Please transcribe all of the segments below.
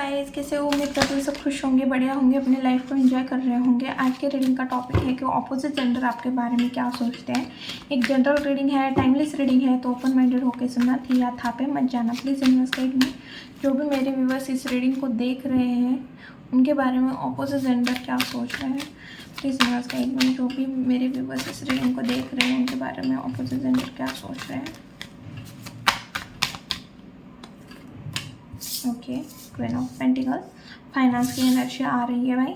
Guys, कैसे हो? उम्मीद करती हूँ सब खुश होंगे, बढ़िया होंगे, अपनी लाइफ को एंजॉय कर रहे होंगे। आज के रीडिंग का टॉपिक है कि ऑपोजिट जेंडर आपके बारे में क्या सोचते हैं। एक जनरल रीडिंग है, टाइमलेस रीडिंग है, तो ओपन माइंडेड होकर सुनना, थी या था पे मत जाना। प्लीज़ इन्वेस्टिगेट में जो भी मेरे व्यूवर्स इस रीडिंग को देख रहे हैं उनके बारे में ऑपोजिट जेंडर क्या सोच रहे हैं। प्लीज़ इन्वेस्टिगेट में जो भी मेरे व्यूवर्स इस रीडिंग को देख रहे हैं उनके बारे में ऑपोजिट जेंडर क्या सोच रहे हैं। Okay, queen of pentacles, finance की एनर्जी आ रही है भाई।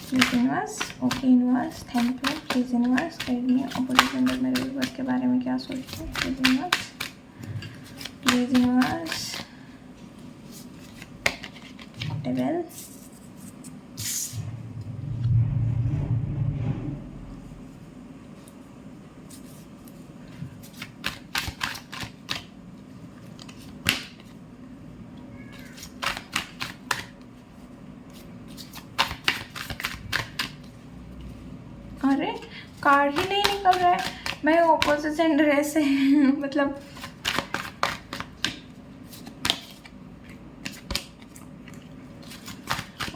Please universe, okay universe, thank you. Please universe guide me opposite gender मेरे व्यूअर्स के बारे में क्या सोचते हैं। Please universe, please universe, devil, अरे कार्ड ही नहीं निकल रहा है। मैं ऑपोजिट जेंडर ऐसे मतलब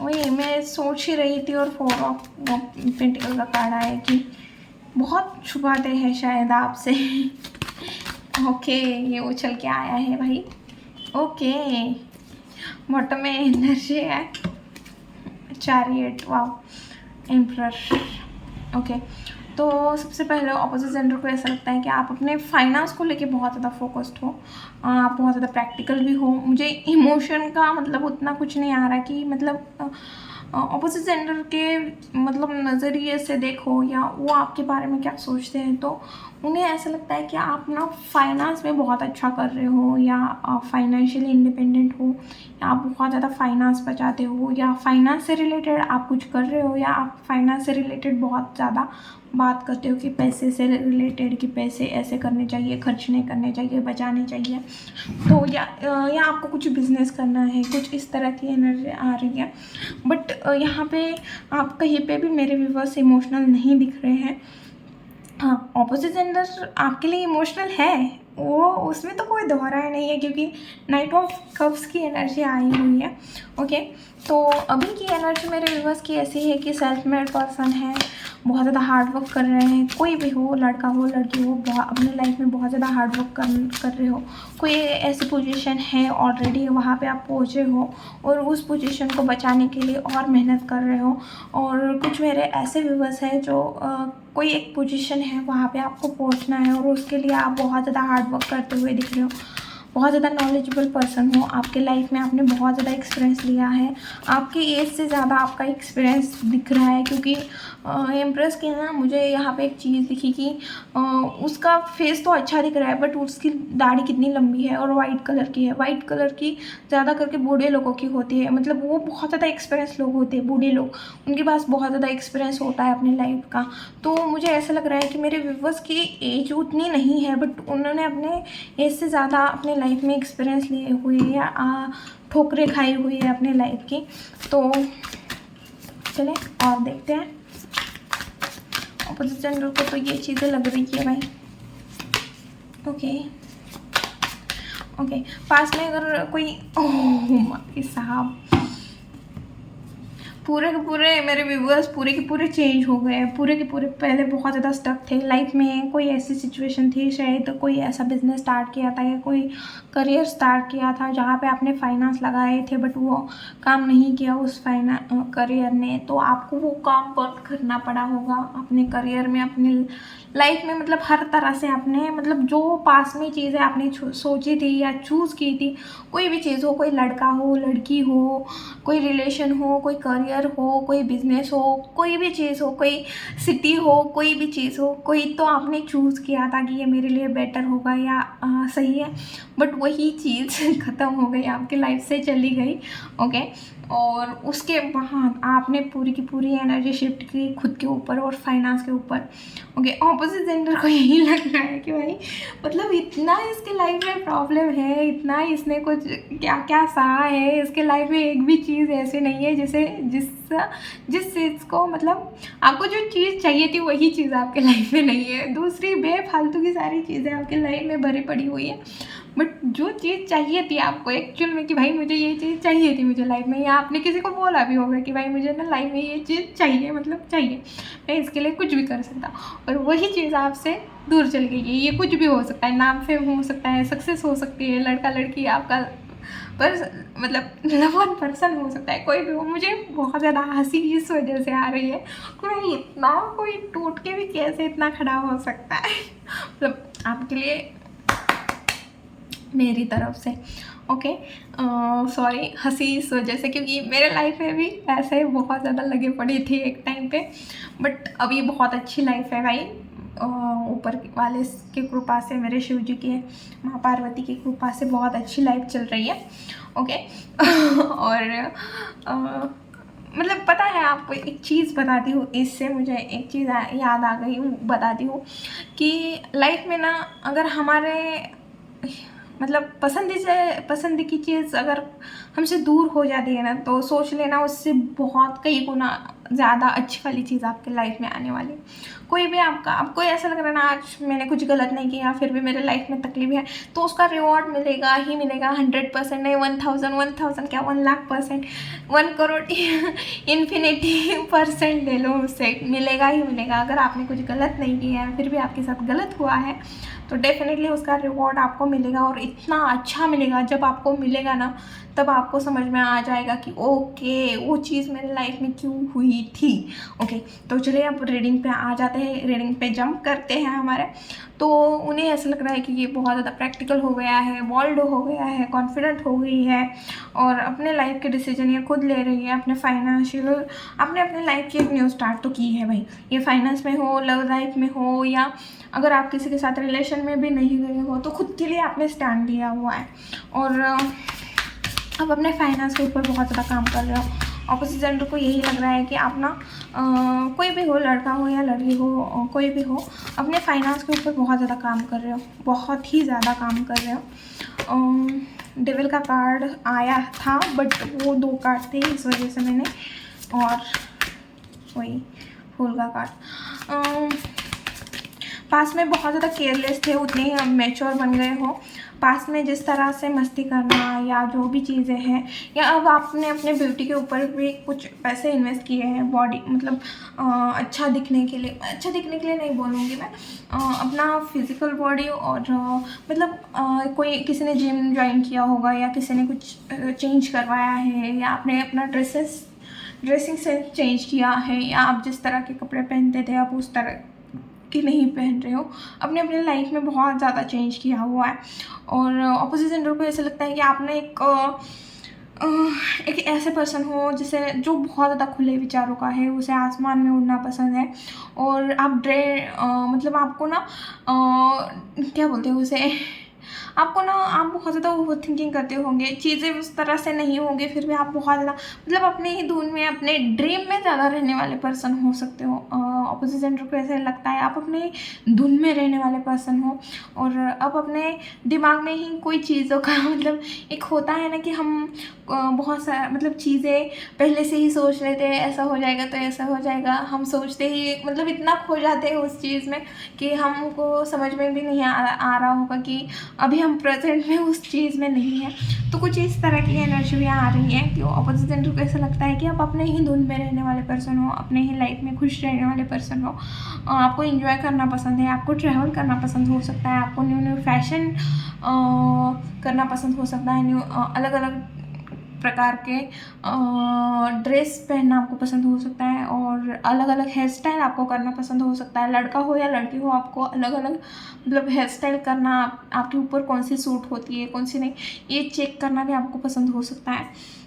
वही मैं सोच ही रही थी और 4 ऑफ पेंटिकल का कार्ड आया कि बहुत छुपाते हैं शायद आपसे। ओके, ये उछल के आया है भाई। ओके, बॉटम में एनर्जी है, चैरियट, वाओ, एम्परर। ओके, तो सबसे पहले ऑपोजिट जेंडर को ऐसा लगता है कि आप अपने फाइनेंस को लेके बहुत ज़्यादा फोकस्ड हो, आप बहुत ज़्यादा प्रैक्टिकल भी हो। मुझे इमोशन का मतलब उतना कुछ नहीं आ रहा कि मतलब ऑपोजिट जेंडर के मतलब नज़रिए से देखो या वो आपके बारे में क्या सोचते हैं, तो उन्हें ऐसा लगता है कि आप ना फाइनेंस में बहुत अच्छा कर रहे हो या फाइनेंशियली इंडिपेंडेंट हो या आप बहुत ज़्यादा फाइनेंस बचाते हो या फाइनेंस से रिलेटेड आप कुछ कर रहे हो या आप फाइनेंस से रिलेटेड बहुत ज़्यादा बात करते हो कि पैसे से रिलेटेड कि पैसे ऐसे करने चाहिए, खर्च नहीं करने चाहिए, बचाने चाहिए। तो या आपको कुछ बिजनेस करना है, कुछ इस तरह की एनर्जी आ रही है। बट यहाँ पे आप कहीं पे भी मेरे व्यूवर्स इमोशनल नहीं दिख रहे हैं। हाँ, ऑपोजिट जेंडर आपके लिए इमोशनल है, वो उसमें तो कोई दोहराया नहीं है क्योंकि नाइट ऑफ कप्स की एनर्जी आई हुई है। ओके, तो अभी की एनर्जी मेरे व्यूवर्स की ऐसी है कि सेल्फ मेड पर्सन है, बहुत ज़्यादा हार्ड वर्क कर रहे हैं। कोई भी हो, लड़का हो लड़की हो, अपने लाइफ में बहुत ज़्यादा हार्ड वर्क कर रहे हो। कोई ऐसी पोजीशन है ऑलरेडी, वहाँ पे आप पहुँचे हो और उस पोजीशन को बचाने के लिए और मेहनत कर रहे हो। और कुछ मेरे ऐसे व्यूवर्स हैं जो कोई एक पोजीशन है वहाँ पे आपको पहुँचना है और उसके लिए आप बहुत ज़्यादा हार्ड वर्क करते हुए दिख रहे हो। बहुत ज़्यादा नॉलेजेबल पर्सन हो, आपके लाइफ में आपने बहुत ज़्यादा एक्सपीरियंस लिया है, आपकी एज से ज़्यादा आपका एक्सपीरियंस दिख रहा है। क्योंकि इम्प्रेस की ना मुझे यहाँ पे एक चीज़ दिखी कि उसका फेस तो अच्छा दिख रहा है बट उसकी दाढ़ी कितनी लंबी है और वाइट कलर की है। वाइट कलर की ज़्यादा करके बूढ़े लोगों की होती है, मतलब वो बहुत ज़्यादा एक्सपीरियंस लोग होते हैं, बूढ़े लोग, उनके पास बहुत ज़्यादा एक्सपीरियंस होता है अपनी लाइफ का। तो मुझे ऐसा लग रहा है कि मेरे व्यूवर्स की एज उतनी नहीं है बट उन्होंने अपने एज से ज़्यादा अपने लाइफ में एक्सपीरियंस लिए हुए या ठोकरें खाई हुई है अपने लाइफ की। तो चलें और देखते हैं ऑपोजिट जेंडर को तो ये चीज़ें लग रही है भाई। ओके ओके, पास में अगर कोई ओह साहब, पूरे के पूरे मेरे व्यूवर्स पूरे के पूरे चेंज हो गए हैं। पूरे के पूरे पहले बहुत ज़्यादा स्टक थे लाइफ में, कोई ऐसी सिचुएशन थी, शायद कोई ऐसा बिजनेस स्टार्ट किया था या कोई करियर स्टार्ट किया था जहाँ पे आपने फाइनेंस लगाए थे बट वो काम नहीं किया उस करियर ने, तो आपको वो काम बंद करना पड़ा होगा अपने करियर में, अपने लाइफ में। मतलब हर तरह से आपने मतलब जो पास में चीज़ें आपने सोची थी या चूज़ की थी, कोई भी चीज़ हो, कोई लड़का हो, लड़की हो, कोई रिलेशन हो, कोई करियर हो, कोई बिजनेस हो, कोई भी चीज़ हो, कोई सिटी हो, कोई भी चीज़ हो, कोई तो आपने चूज़ किया था कि ये मेरे लिए बेटर होगा या सही है, बट वही चीज़ ख़त्म हो गई, आपकी लाइफ से चली गई। ओके, और उसके बाद आपने पूरी की पूरी एनर्जी शिफ्ट की खुद के ऊपर और फाइनेंस के ऊपर। ओके, ऑपोजिट अपोजिट जेंडर को यही लग रहा है कि भाई मतलब इतना इसके लाइफ में प्रॉब्लम है, इतना इसने कुछ क्या क्या सहा है, इसके लाइफ में एक भी चीज़ ऐसे नहीं है जिस चीज़ को मतलब आपको जो चीज़ चाहिए थी वही चीज़ आपके लाइफ में नहीं है। दूसरी बेफालतू की सारी चीज़ें आपके लाइफ में भरी पड़ी हुई है, बट जो चीज़ चाहिए थी आपको एक्चुअल में कि भाई मुझे ये चीज़ चाहिए थी मुझे लाइफ में, या आपने किसी को बोला भी होगा कि भाई मुझे ना लाइफ में ये चीज़ चाहिए, मतलब चाहिए, मैं इसके लिए कुछ भी कर सकता, और वही चीज़ आपसे दूर चल गई है। ये कुछ भी हो सकता है, नाम फेम हो सकता है, सक्सेस हो सकती है, लड़का लड़की आपका पर मतलब लवन पर्सन हो सकता है, कोई भी हो। मुझे बहुत ज़्यादा हंसी इस वजह से आ रही है कि भाई इतना कोई टूट के भी कैसे इतना खड़ा हो सकता है। मतलब आपके लिए मेरी तरफ से ओके सॉरी हंसी इस वजह से, क्योंकि मेरे लाइफ में भी ऐसे बहुत ज़्यादा लगे पड़ी थी एक टाइम पे, बट अभी बहुत अच्छी लाइफ है भाई, ऊपर वाले की कृपा से, मेरे शिव जी की माँ पार्वती की कृपा से बहुत अच्छी लाइफ चल रही है। ओके और मतलब पता है आपको एक चीज़ बताती हूँ, इससे मुझे एक चीज़ याद आ गई, बताती हूँ कि लाइफ में ना अगर हमारे मतलब पसंद की चीज़ अगर हमसे दूर हो जाती है ना, तो सोच लेना उससे बहुत कई गुना ज़्यादा अच्छी वाली चीज़ आपके लाइफ में आने वाली। कोई भी आपको ऐसा लग रहा है ना आज मैंने कुछ गलत नहीं किया फिर भी मेरे लाइफ में तकलीफ है, तो उसका रिवॉर्ड मिलेगा ही मिलेगा 100% नहीं, 1000 क्या 1,00,000%, 1 करोड़ इन्फिनिटी% ले लो, उससे मिलेगा ही मिलेगा। अगर आपने कुछ गलत नहीं किया है फिर भी आपके साथ गलत हुआ है तो डेफिनेटली उसका रिवॉर्ड आपको मिलेगा, और इतना अच्छा मिलेगा। जब आपको मिलेगा ना तब आपको समझ में आ जाएगा कि ओके वो चीज़ मेरे लाइफ में क्यों हुई थी। ओके तो चलिए अब रीडिंग पे आ जाते हैं, रीडिंग पे जंप करते हैं हमारे। तो उन्हें ऐसा लग रहा है कि ये बहुत ज़्यादा प्रैक्टिकल हो गया है, बोल्ड हो गया है, कॉन्फिडेंट हो गई है, और अपने लाइफ के डिसीजन ये खुद ले रही है। अपने फाइनेंशियल आपने अपने लाइफ की एक न्यू स्टार्ट तो की है भाई, ये फाइनेंस में हो, लव लाइफ में हो, या अगर आप किसी के साथ रिलेशन में भी नहीं गए हो तो खुद के लिए आपने स्टैंड लिया हुआ है, और अब अपने फाइनेंस के ऊपर बहुत ज़्यादा काम कर रहे हो। ऑपोजिट जेंडर को यही लग रहा है कि आप ना कोई भी हो, लड़का हो या लड़की हो, कोई भी हो, अपने फाइनेंस के ऊपर बहुत ज़्यादा काम कर रहे हो, बहुत ही ज़्यादा काम कर रहे हो। डेविल का कार्ड आया था बट वो 2 कार्ड थे इस वजह से मैंने, और वही फूल का कार्ड। पास में बहुत ज़्यादा केयरलेस थे, उतने ही अब मैच्योर बन गए हो। पास में जिस तरह से मस्ती करना या जो भी चीज़ें हैं, या अब आपने अपने ब्यूटी के ऊपर भी कुछ पैसे इन्वेस्ट किए हैं, बॉडी मतलब अच्छा दिखने के लिए नहीं बोलूँगी मैं, अपना फिज़िकल बॉडी, और मतलब कोई किसी ने जिम ज्वाइन किया होगा, या किसी ने कुछ चेंज करवाया है, या आपने अपना ड्रेसिंग सेंस चेंज किया है, या आप जिस तरह के कपड़े पहनते थे आप उस तरह कि नहीं पहन रहे हो। अपने अपने लाइफ में बहुत ज़्यादा चेंज किया हुआ है, और अपोजिट जेंडर को ऐसा लगता है कि आपने एक ऐसे पर्सन हो जो बहुत ज़्यादा खुले विचारों का है, उसे आसमान में उड़ना पसंद है, और आप मतलब आपको ना क्या बोलते हैं उसे, आपको ना आप बहुत ज़्यादा ओवर थिंकिंग करते होंगे, चीज़ें उस तरह से नहीं होंगी, फिर भी आप बहुत ज़्यादा मतलब अपने ही धुन में, अपने ड्रीम में ज़्यादा रहने वाले पर्सन हो सकते हो। अपोजिट जेंडर को ऐसा लगता है आप अपने धुन में रहने वाले पर्सन हो, और अब अपने दिमाग में ही कोई चीज़ों का मतलब एक होता है ना कि हम बहुत सारा मतलब चीज़ें पहले से ही सोच लेते हैं, ऐसा हो जाएगा तो ऐसा हो जाएगा, हम सोचते ही मतलब इतना खो जाते हैं उस चीज़ में कि हमको समझ में भी नहीं आ रहा होगा कि अभी हम प्रेजेंट में उस चीज़ में नहीं है। तो कुछ इस तरह की एनर्जी भी आ रही है कि अपोजिट जेंडर को ऐसा लगता है कि आप अपने ही धुन में रहने वाले पर्सन हो, अपने ही लाइफ में खुश रहने वाले पर्सन हो, आपको इंजॉय करना पसंद है, आपको ट्रैवल करना पसंद हो सकता है, आपको न्यू फैशन करना पसंद हो सकता है, अलग अलग प्रकार के ड्रेस पहनना आपको पसंद हो सकता है, और अलग अलग हेयर स्टाइल आपको करना पसंद हो सकता है। लड़का हो या लड़की हो, आपको अलग अलग मतलब हेयर स्टाइल करना, आपके ऊपर कौन सी सूट होती है कौन सी नहीं, ये चेक करना भी आपको पसंद हो सकता है।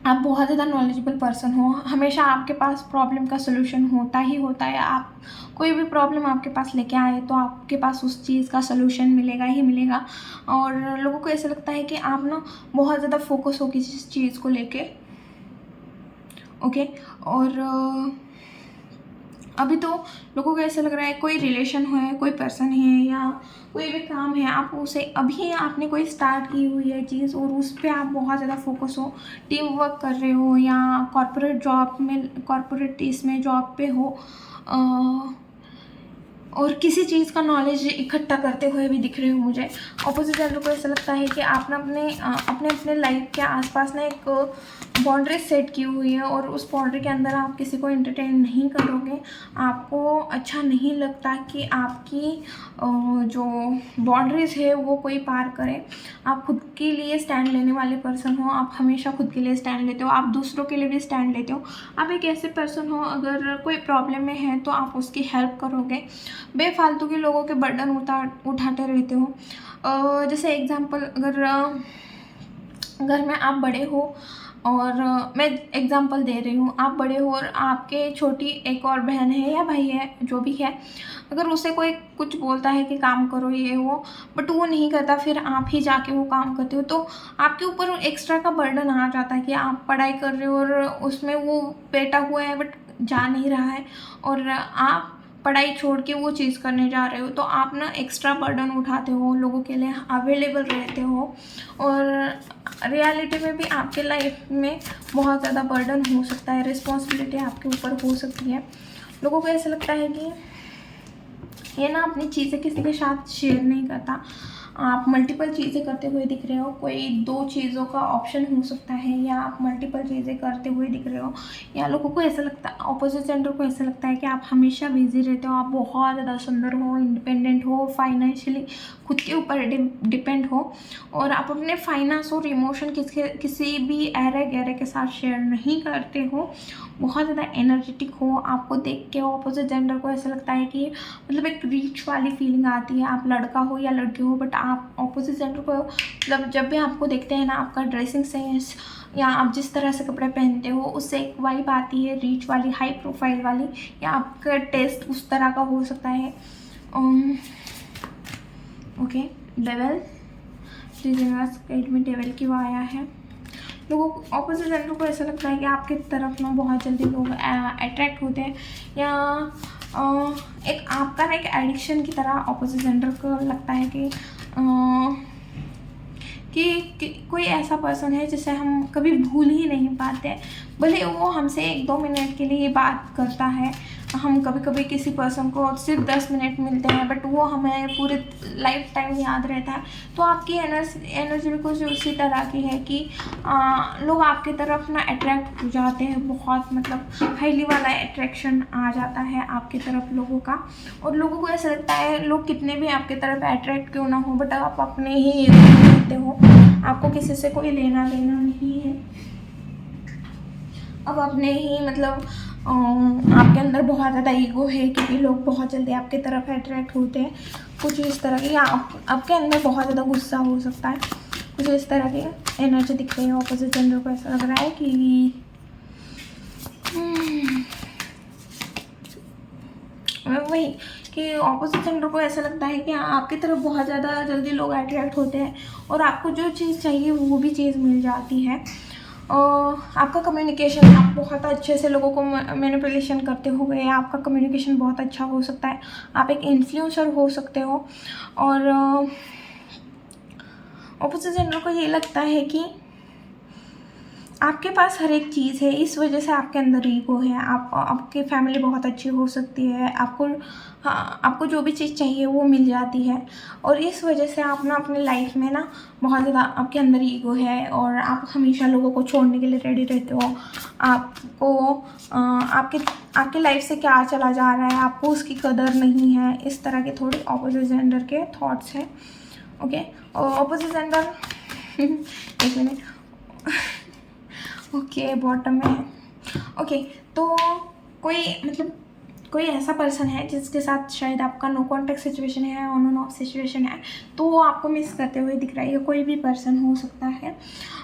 आप बहुत ज़्यादा नॉलेजेबल पर्सन हो, हमेशा आपके पास प्रॉब्लम का सोल्यूशन होता ही होता है। आप कोई भी प्रॉब्लम आपके पास लेके आए तो आपके पास उस चीज़ का सोल्यूशन मिलेगा ही मिलेगा, और लोगों को ऐसा लगता है कि आप ना बहुत ज़्यादा फोकस हो किसी चीज़ को लेके। ओके और अभी तो लोगों को ऐसा लग रहा है कोई रिलेशन है, कोई पर्सन है या कोई भी काम है, आप उसे अभी आपने कोई स्टार्ट की हुई है चीज़ और उस पर आप बहुत ज़्यादा फोकस हो, टीम वर्क कर रहे हो या कॉरपोरेट इसमें जॉब पे हो, और किसी चीज़ का नॉलेज इकट्ठा करते हुए भी दिख रहे हो मुझे। ऑपोजिट जेंडर को ऐसा लगता है कि आपने अपने लाइफ के आसपास ना एक बाउंड्री सेट की हुई है और उस बाउंड्री के अंदर आप किसी को एंटरटेन नहीं करोगे। आपको अच्छा नहीं लगता कि आपकी जो बाउंड्रीज़ है वो कोई पार करे। आप खुद के लिए स्टैंड लेने वाले पर्सन हो, आप हमेशा खुद के लिए स्टैंड लेते हो, आप दूसरों के लिए भी स्टैंड लेते हो। आप एक ऐसे पर्सन हो, अगर कोई प्रॉब्लम में है तो आप उसकी हेल्प करोगे, बेफालतू के लोगों के बर्डन उठाते रहते हो। जैसे एग्जांपल, अगर घर में आप बड़े हो और मैं एग्जांपल दे रही हूँ, आप बड़े हो और आपके छोटी एक और बहन है या भाई है, जो भी है, अगर उसे कोई कुछ बोलता है कि काम करो ये वो, बट वो नहीं करता, फिर आप ही जाके वो काम करते हो, तो आपके ऊपर एक्स्ट्रा का बर्डन आ जाता है कि आप पढ़ाई कर रहे हो और उसमें वो बैठा हुआ है बट जा नहीं रहा है, और आप पढ़ाई छोड़ के वो चीज़ करने जा रहे हो, तो आप ना एक्स्ट्रा बर्डन उठाते हो, लोगों के लिए अवेलेबल रहते हो, और रियलिटी में भी आपके लाइफ में बहुत ज़्यादा बर्डन हो सकता है, रिस्पॉन्सिबिलिटी आपके ऊपर हो सकती है। लोगों को ऐसा लगता है कि ये ना अपनी चीज़ें किसी के साथ शेयर नहीं करता। आप मल्टीपल चीज़ें करते हुए दिख रहे हो, कोई 2 चीज़ों का ऑप्शन हो सकता है, या आप मल्टीपल चीज़ें करते हुए दिख रहे हो, या लोगों को ऐसा लगता है, ऑपोजिट जेंडर को ऐसा लगता है कि आप हमेशा बिजी रहते हो, आप बहुत ज़्यादा सुंदर हो, इंडिपेंडेंट हो, फाइनेंशियली खुद के ऊपर डिपेंड हो, और आप अपने फाइनेंस और इमोशन किसी भी अरे गहरे के साथ शेयर नहीं करते हो, बहुत ज़्यादा एनर्जेटिक हो। आपको देख के ऑपोजिट जेंडर को ऐसा लगता है कि मतलब एक रीच वाली फीलिंग आती है, आप लड़का हो या लड़की हो, बट आप ऑपोजिट जेंडर को मतलब जब भी आपको देखते हैं ना, आपका ड्रेसिंग सेंस या आप जिस तरह से कपड़े पहनते हो, उससे एक वाइब आती है रीच वाली, हाई प्रोफाइल वाली, या आपका टेस्ट उस तरह का हो सकता है। Okay, devil, please universe guide में, डेविल क्यों आया है? लोगों को ऑपोजिट जेंडर को ऐसा लगता है कि आपकी तरफ ना बहुत जल्दी लोग अट्रैक्ट होते हैं, या एक आपका ना एक एडिक्शन की तरह ऑपोजिट जेंडर को लगता है कि कोई ऐसा पर्सन है जिसे हम कभी भूल ही नहीं पाते। भले वो हमसे 1-2 मिनट के लिए बात करता है, हम कभी कभी किसी पर्सन को सिर्फ 10 मिनट मिलते हैं, बट वो हमें पूरे लाइफ टाइम याद रहता है। तो आपकी एनर्जी भी कुछ उसी तरह की है कि लोग आपकी तरफ ना अट्रैक्ट हो जाते हैं, बहुत मतलब हाईली वाला अट्रैक्शन आ जाता है आपकी तरफ लोगों का, और लोगों को ऐसा लगता है लोग कितने भी आपकी तरफ अट्रैक्ट क्यों ना हो, बट आप अपने ही रहते हो, आपको किसी से कोई लेना देना नहीं है। अब अपने ही मतलब आपके अंदर बहुत ज़्यादा ईगो है, क्योंकि लोग बहुत जल्दी आपके तरफ अट्रैक्ट होते हैं, कुछ इस तरह की, या आपके अंदर बहुत ज़्यादा गुस्सा हो सकता है, कुछ इस तरह की एनर्जी दिख रही है। ऑपोजिट जेंडर को ऐसा लग रहा है कि वही कि ऑपोजिट जेंडर को ऐसा लगता है कि आपकी तरफ बहुत ज़्यादा जल्दी लोग अट्रैक्ट होते हैं, और आपको जो चीज़ चाहिए वो भी चीज़ मिल जाती है। आपका कम्युनिकेशन, आप बहुत अच्छे से लोगों को मैनिपुलेशन करते हो गए, आपका कम्युनिकेशन बहुत अच्छा हो सकता है, आप एक इन्फ्लुएंसर हो सकते हो। और ऑपोजिट जेंडर को ये लगता है कि आपके पास हर एक चीज़ है, इस वजह से आपके अंदर ईगो है। आपकी फैमिली बहुत अच्छी हो सकती है, आपको जो भी चीज़ चाहिए वो मिल जाती है, और इस वजह से आप ना अपनी लाइफ में ना बहुत ज़्यादा आपके अंदर ईगो है, और आप हमेशा लोगों को छोड़ने के लिए रेडी रहते हो। आपको आपके लाइफ से क्या चला जा रहा है, आपको उसकी कदर नहीं है, इस तरह के थोड़े ऑपोजिट जेंडर के थॉट्स हैं। ओके, ऑपोजिट जेंडर एक मिनट, ओके, बॉटम में है। ओके, तो कोई ऐसा पर्सन है जिसके साथ शायद आपका नो कॉन्टैक्ट सिचुएशन है, ऑन एंड ऑफ सिचुएशन है, तो वो आपको मिस करते हुए दिख रहा है। कोई भी पर्सन हो सकता है,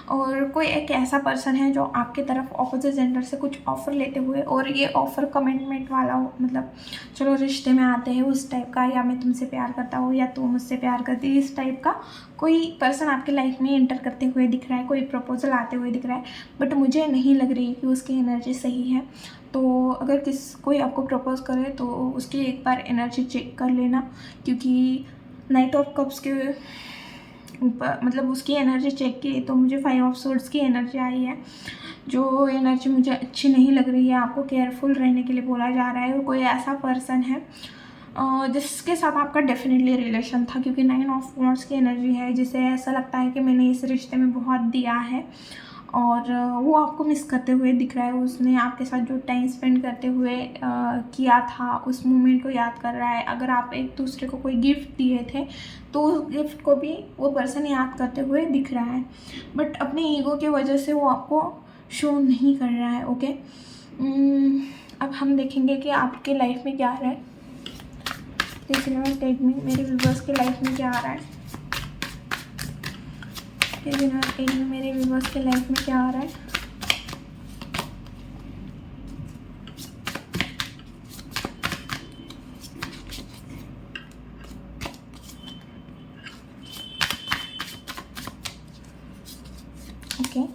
और कोई एक ऐसा पर्सन है जो आपके तरफ ऑपोजिट जेंडर से कुछ ऑफ़र लेते हुए, और ये ऑफ़र कमिटमेंट वाला हो, मतलब चलो रिश्ते में आते हैं उस टाइप का, या मैं तुमसे प्यार करता हूँ या तुम मुझसे प्यार करती, इस टाइप का कोई पर्सन आपके लाइफ में एंटर करते हुए दिख रहा है, कोई प्रपोजल आते हुए दिख रहा है, बट मुझे नहीं लग रही कि उसकी एनर्जी सही है। तो अगर कोई आपको प्रपोज करे तो उसकी एक बार एनर्जी चेक कर लेना, क्योंकि नाइट ऑफ कप्स के ऊपर मतलब उसकी एनर्जी चेक की तो मुझे 5 ऑफ सोर्ड्स की एनर्जी आई है, जो एनर्जी मुझे अच्छी नहीं लग रही है। आपको केयरफुल रहने के लिए बोला जा रहा है। और कोई ऐसा पर्सन है जिसके साथ आपका डेफिनेटली रिलेशन था, क्योंकि 9 ऑफ वॉन्ड्स की एनर्जी है, जिसे ऐसा लगता है कि मैंने इस रिश्ते में बहुत दिया है और वो आपको मिस करते हुए दिख रहा है। उसने आपके साथ जो टाइम स्पेंड करते हुए किया था उस मोमेंट को याद कर रहा है। अगर आप एक दूसरे को कोई गिफ्ट दिए थे तो उस गिफ्ट को भी वो पर्सन याद करते हुए दिख रहा है, बट अपने ईगो की वजह से वो आपको शो नहीं कर रहा है। ओके, अब हम देखेंगे कि आपके लाइफ में क्या आ रहा है। मेरे व्यूवर्स के लाइफ में क्या आ रहा है, मेरे व्यूवर्स के लाइफ में क्या आ रहा है। ओके,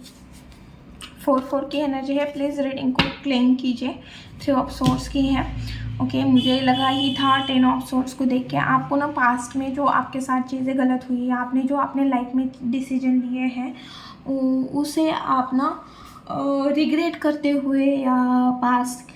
4 की एनर्जी है। प्लीज़ रीडिंग को क्लेम कीजिए। 3 ऑफ सोर्स की है। ओके, मुझे लगा ही था 10 ऑफ सोर्स को देख के। आपको ना पास्ट में जो आपके साथ चीज़ें गलत हुई, आपने जो अपने लाइफ में डिसीजन लिए हैं उसे आप ना रिग्रेट करते हुए या पास्ट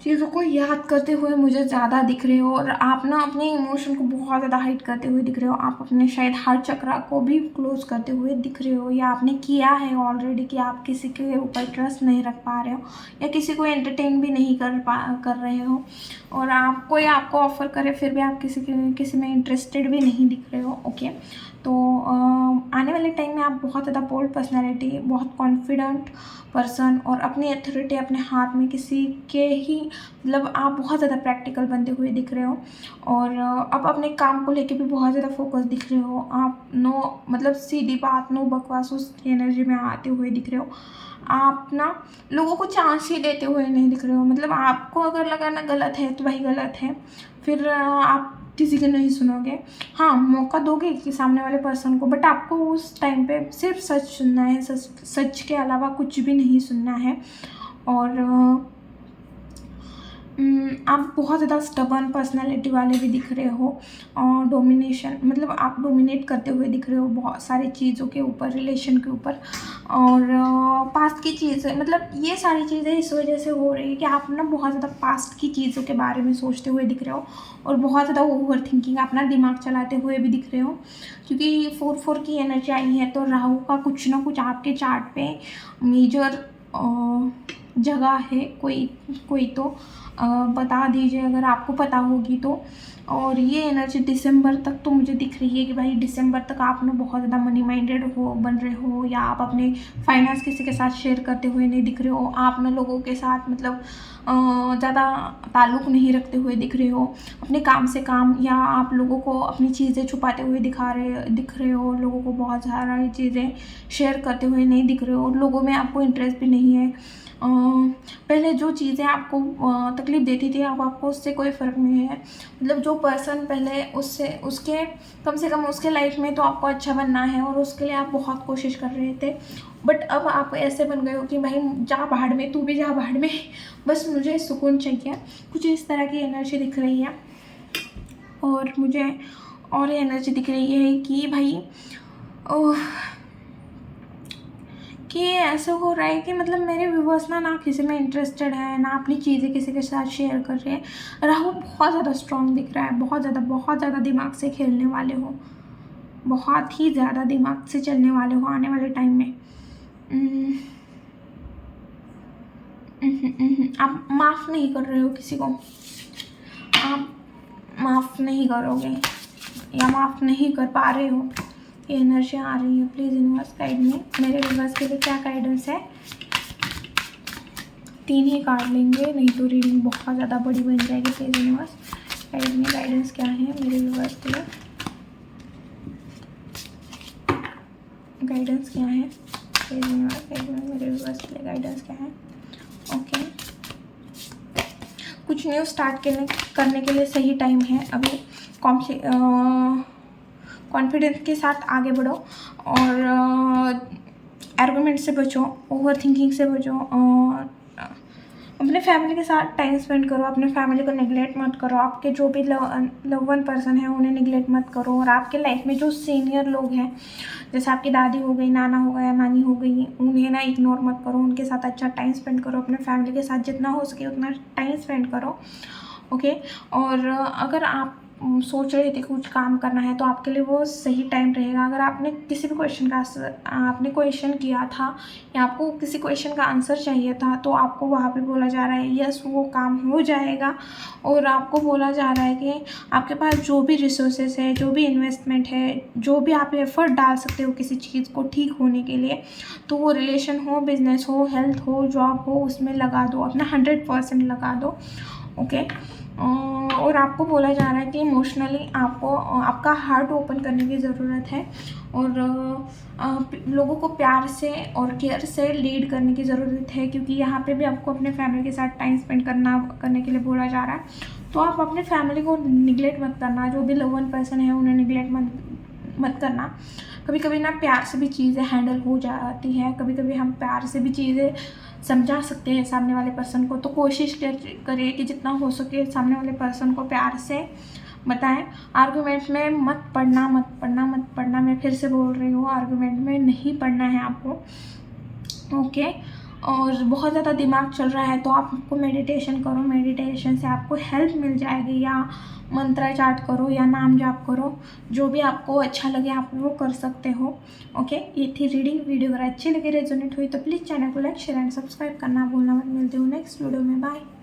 चीज़ों को याद करते हुए मुझे ज़्यादा दिख रहे हो, और आप ना अपने इमोशन को बहुत ज़्यादा हाइड करते हुए दिख रहे हो। आप अपने शायद हार्ट चक्रा को भी क्लोज करते हुए दिख रहे हो, या आपने किया है ऑलरेडी कि आप किसी के ऊपर ट्रस्ट नहीं रख पा रहे हो, या किसी को एंटरटेन भी नहीं कर रहे हो, और आपको ऑफ़र करे फिर भी आप किसी में इंटरेस्टेड भी नहीं दिख रहे हो। ओके, तो आने वाले टाइम में आप बहुत ज़्यादा बोल्ड पर्सनैलिटी, बहुत कॉन्फिडेंट पर्सन, और अपनी अथॉरिटी अपने हाथ में किसी के ही मतलब आप बहुत ज़्यादा प्रैक्टिकल बनते हुए दिख रहे हो, और अब अपने काम को लेके भी बहुत ज़्यादा फोकस दिख रहे हो। आप मतलब सीधी बात, नो बकवास, उस एनर्जी में आते हुए दिख रहे हो। आप ना लोगों को चांस ही देते हुए नहीं दिख रहे हो। मतलब आपको अगर लगा ना गलत है तो भाई गलत है, फिर आप किसी की नहीं सुनोगे। हाँ, मौका दोगे कि सामने वाले पर्सन को, बट आपको उस टाइम पे सिर्फ सच सुनना है, सच के अलावा कुछ भी नहीं सुनना है। और आप बहुत ज़्यादा स्टबर्न पर्सनालिटी वाले भी दिख रहे हो, और डोमिनेशन मतलब आप डोमिनेट करते हुए दिख रहे हो बहुत सारी चीज़ों के ऊपर, रिलेशन के ऊपर, और पास्ट की चीज़ें, मतलब ये सारी चीज़ें इस वजह से हो रही है कि आप ना बहुत ज़्यादा पास्ट की चीज़ों के बारे में सोचते हुए दिख रहे हो, और बहुत ज़्यादा ओवर थिंकिंग अपना दिमाग चलाते हुए भी दिख रहे हो, क्योंकि 4 की एनर्जी आई है। तो राहु का कुछ ना कुछ आपके चार्ट पे मेजर जगह है, कोई तो बता दीजिए अगर आपको पता होगी तो। और ये एनर्जी दिसंबर तक तो मुझे दिख रही है कि भाई दिसंबर तक आप ना बहुत ज़्यादा मनी माइंडेड बन रहे हो, या आप अपने फाइनेंस किसी के साथ शेयर करते हुए नहीं दिख रहे हो। आप ना लोगों के साथ मतलब ज़्यादा ताल्लुक़ नहीं रखते हुए दिख रहे हो, अपने काम से काम, या आप लोगों को अपनी चीज़ें छुपाते हुए दिख रहे हो, लोगों को बहुत सारी चीज़ें शेयर करते हुए नहीं दिख रहे हो, और लोगों में आपको इंटरेस्ट भी नहीं है। पहले जो चीज़ें आपको तकलीफ़ देती थी अब आपको उससे कोई फ़र्क नहीं है। मतलब जो पर्सन पहले उसके कम से कम उसके लाइफ में तो आपको अच्छा बनना है, और उसके लिए आप बहुत कोशिश कर रहे थे, बट अब आप ऐसे बन गए हो कि भाई जा भाड़ में, तू भी जा भाड़ में, बस मुझे सुकून चाहिए। कुछ इस तरह की एनर्जी दिख रही है। और मुझे और एनर्जी दिख रही है कि भाई कि ऐसा हो रहा है कि मतलब मेरे व्यूवर्स ना किसी में इंटरेस्टेड है, ना अपनी चीज़ें किसी के साथ शेयर कर रहे हैं। राहु बहुत ज़्यादा स्ट्रॉन्ग दिख रहा है, बहुत ज़्यादा दिमाग से खेलने वाले हो, बहुत ही ज़्यादा दिमाग से चलने वाले हो आने वाले टाइम में। आप माफ़ नहीं कर रहे हो किसी को, आप माफ़ नहीं करोगे या माफ़ नहीं कर पा रहे हो। ये एनर्जी आ रही है। प्लीज़ यूनिवर्स गाइड में, मेरे व्यूवर्स के लिए क्या गाइडेंस है। 3 ही कार्ड लेंगे, नहीं तो रीडिंग बहुत ज़्यादा बड़ी बन जाएगी। प्लीज़ यूनिवर्स गाइड में, गाइडेंस क्या है मेरे व्यूवर्स के लिए, गाइडेंस क्या है। प्लीज़ यूनिवर्स गाइड में, मेरे व्यूवर्स के लिए गाइडेंस क्या है। ओके, कुछ न्यू स्टार्ट करने के लिए सही टाइम है अभी। कॉन्फिडेंस के साथ आगे बढ़ो और आर्गुमेंट से बचो, ओवर थिंकिंग से बचो और अपने फैमिली के साथ टाइम स्पेंड करो, अपने फैमिली को नेगलेक्ट मत करो, आपके जो भी लव वन पर्सन है उन्हें नेगलेक्ट मत करो और आपके लाइफ में जो सीनियर लोग हैं जैसे आपकी दादी हो गई, नाना हो गया, नानी हो गई, उन्हें ना इग्नोर मत करो, उनके साथ अच्छा टाइम स्पेंड करो, अपने फैमिली के साथ जितना हो सके उतना टाइम स्पेंड करो। ओके। और अगर आप सोच रहे थे कुछ काम करना है तो आपके लिए वो सही टाइम रहेगा। अगर आपने किसी भी क्वेश्चन का आपने क्वेश्चन किया था या आपको किसी क्वेश्चन का आंसर चाहिए था तो आपको वहाँ पे बोला जा रहा है यस वो काम हो जाएगा और आपको बोला जा रहा है कि आपके पास जो भी रिसोर्सेज है, जो भी इन्वेस्टमेंट है, जो भी आप एफर्ट डाल सकते हो किसी चीज़ को ठीक होने के लिए, तो वो रिलेशन हो, बिजनेस हो, हेल्थ हो, जॉब हो, उसमें लगा दो, अपना 100% लगा दो। ओके। और आपको बोला जा रहा है कि इमोशनली आपको आपका हार्ट ओपन करने की ज़रूरत है और लोगों को प्यार से और केयर से लीड करने की ज़रूरत है, क्योंकि यहाँ पे भी आपको अपने फैमिली के साथ टाइम स्पेंड करने के लिए बोला जा रहा है। तो आप अपने फैमिली को निगलेक्ट मत करना, जो भी लव वन पर्सन है उन्हें निगलेक्ट मत करना। कभी कभी ना प्यार से भी चीज़ें हैंडल हो जाती है, कभी कभी हम प्यार से भी चीज़ें समझा सकते हैं सामने वाले पर्सन को। तो कोशिश करिए कि जितना हो सके सामने वाले पर्सन को प्यार से बताएं। आर्गूमेंट में मत पढ़ना, मैं फिर से बोल रही हूँ, आर्गूमेंट में नहीं पढ़ना है आपको। ओके। और बहुत ज़्यादा दिमाग चल रहा है तो आपको मेडिटेशन करो, मेडिटेशन से आपको हेल्प मिल जाएगी, या मंत्र चाट करो या नाम जाप करो, जो भी आपको अच्छा लगे आप वो कर सकते हो। ओके। ये थी रीडिंग। वीडियो अगर अच्छी लगे, रेजोनेट हुई तो प्लीज़ चैनल को लाइक, शेयर एंड सब्सक्राइब करना भूलना मत। मिलते हो नेक्स्ट वीडियो में। बाय।